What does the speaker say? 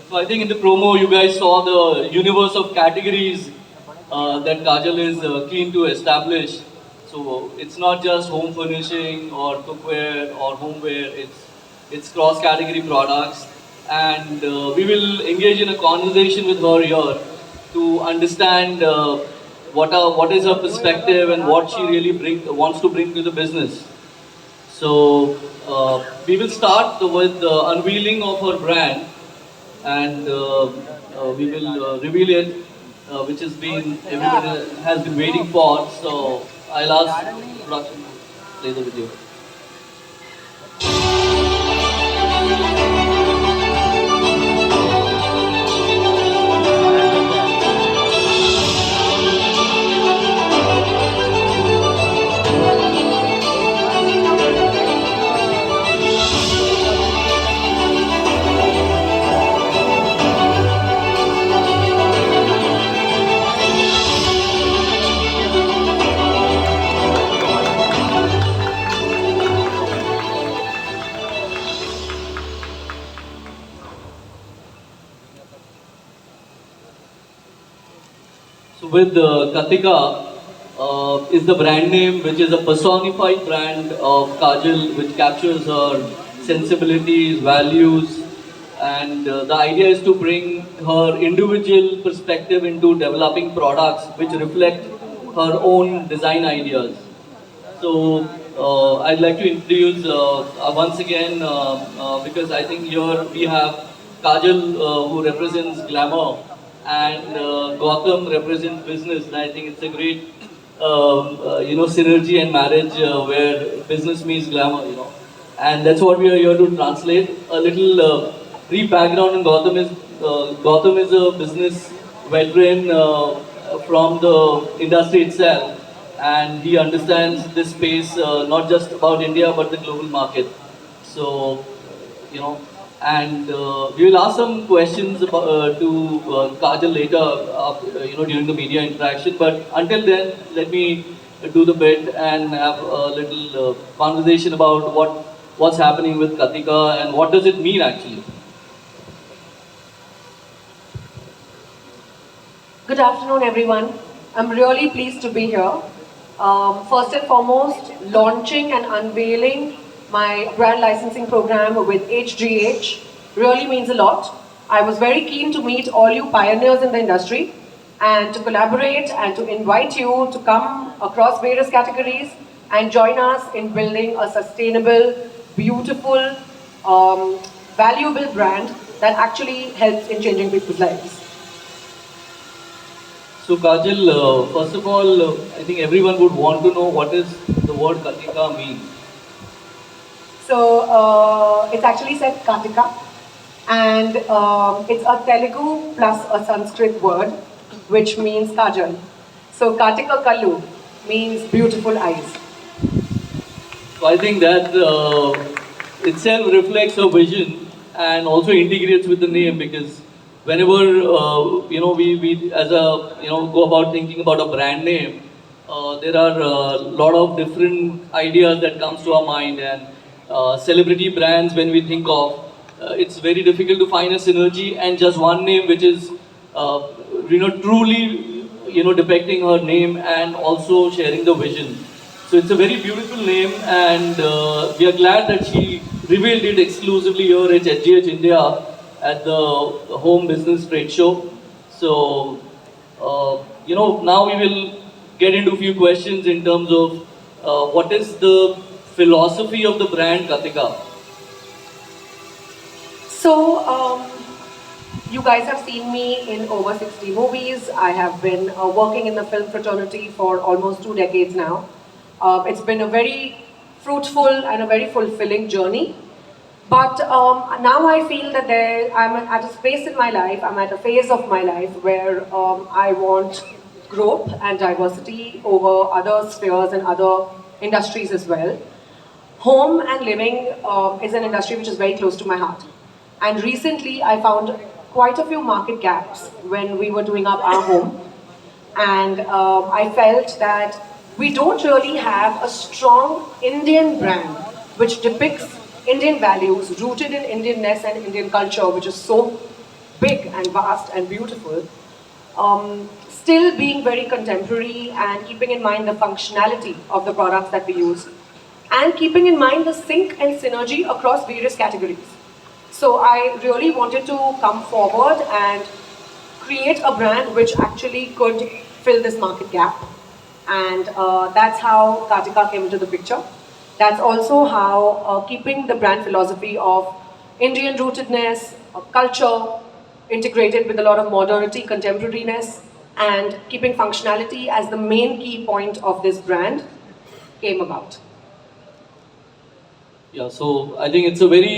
So I think in the promo you guys saw the universe of categories that Kajal is keen to establish. So it's not just home furnishing or cookware or homeware. It's cross category products, and we will engage in a conversation with her here to understand what is her perspective and what she really wants to bring to the business. So we will start with the unveiling of her brand, and we will reveal it, which has been everybody has been waiting for. So I'll ask production to play the video. So with Katika is the brand name, which is a personified brand of Kajal, which captures her sensibilities, values, and the idea is to bring her individual perspective into developing products which reflect her own design ideas. So I'd like to introduce once again because I think here we have Kajal who represents glamour and Gautam represents business, and I think it's a great synergy and marriage where business meets glamour, and that's what we are here to translate. A little brief background in Gautam is a business veteran from the industry itself, and he understands this space not just about India but the global market. So, and we will ask some questions to Kajal later, during the media interaction. But until then, let me do the bit and have a little conversation about what's happening with Katika and what does it mean actually. Good afternoon, everyone. I'm really pleased to be here. First and foremost, launching and unveiling my brand licensing program with HGH really means a lot. I was very keen to meet all you pioneers in the industry and to collaborate and to invite you to come across various categories and join us in building a sustainable, beautiful, valuable brand that actually helps in changing people's lives. So Kajal, first of all, I think everyone would want to know what does the word Katika mean. So it's actually said Katika, and it's a Telugu plus a Sanskrit word, which means Kajal. So Katika Kallu means beautiful eyes. So I think that itself reflects a vision and also integrates with the name, because whenever we as a go about thinking about a brand name, there are a lot of different ideas that comes to our mind, and celebrity brands when we think of, it's very difficult to find a synergy and just one name which is truly depicting her name and also sharing the vision. So it's a very beautiful name, and we are glad that she revealed it exclusively here at HGH India at the Home Business Trade Show. So, now we will get into a few questions in terms of what is the philosophy of the brand Katika. So, you guys have seen me in over 60 movies. I have been working in the film fraternity for almost 2 decades now. It's been a very fruitful and a very fulfilling journey. But now I feel that I'm at a space in my life, I'm at a phase of my life where I want growth and diversity over other spheres and other industries as well. Home and living is an industry which is very close to my heart. And recently I found quite a few market gaps when we were doing up our home. And I felt that we don't really have a strong Indian brand which depicts Indian values rooted in Indianness and Indian culture, which is so big and vast and beautiful, still being very contemporary and keeping in mind the functionality of the products that we use and keeping in mind the sync and synergy across various categories. So I really wanted to come forward and create a brand which actually could fill this market gap. And that's how Kartika came into the picture. That's also how keeping the brand philosophy of Indian rootedness, culture, integrated with a lot of modernity, contemporariness, and keeping functionality as the main key point of this brand came about. Yeah, so I think it's a very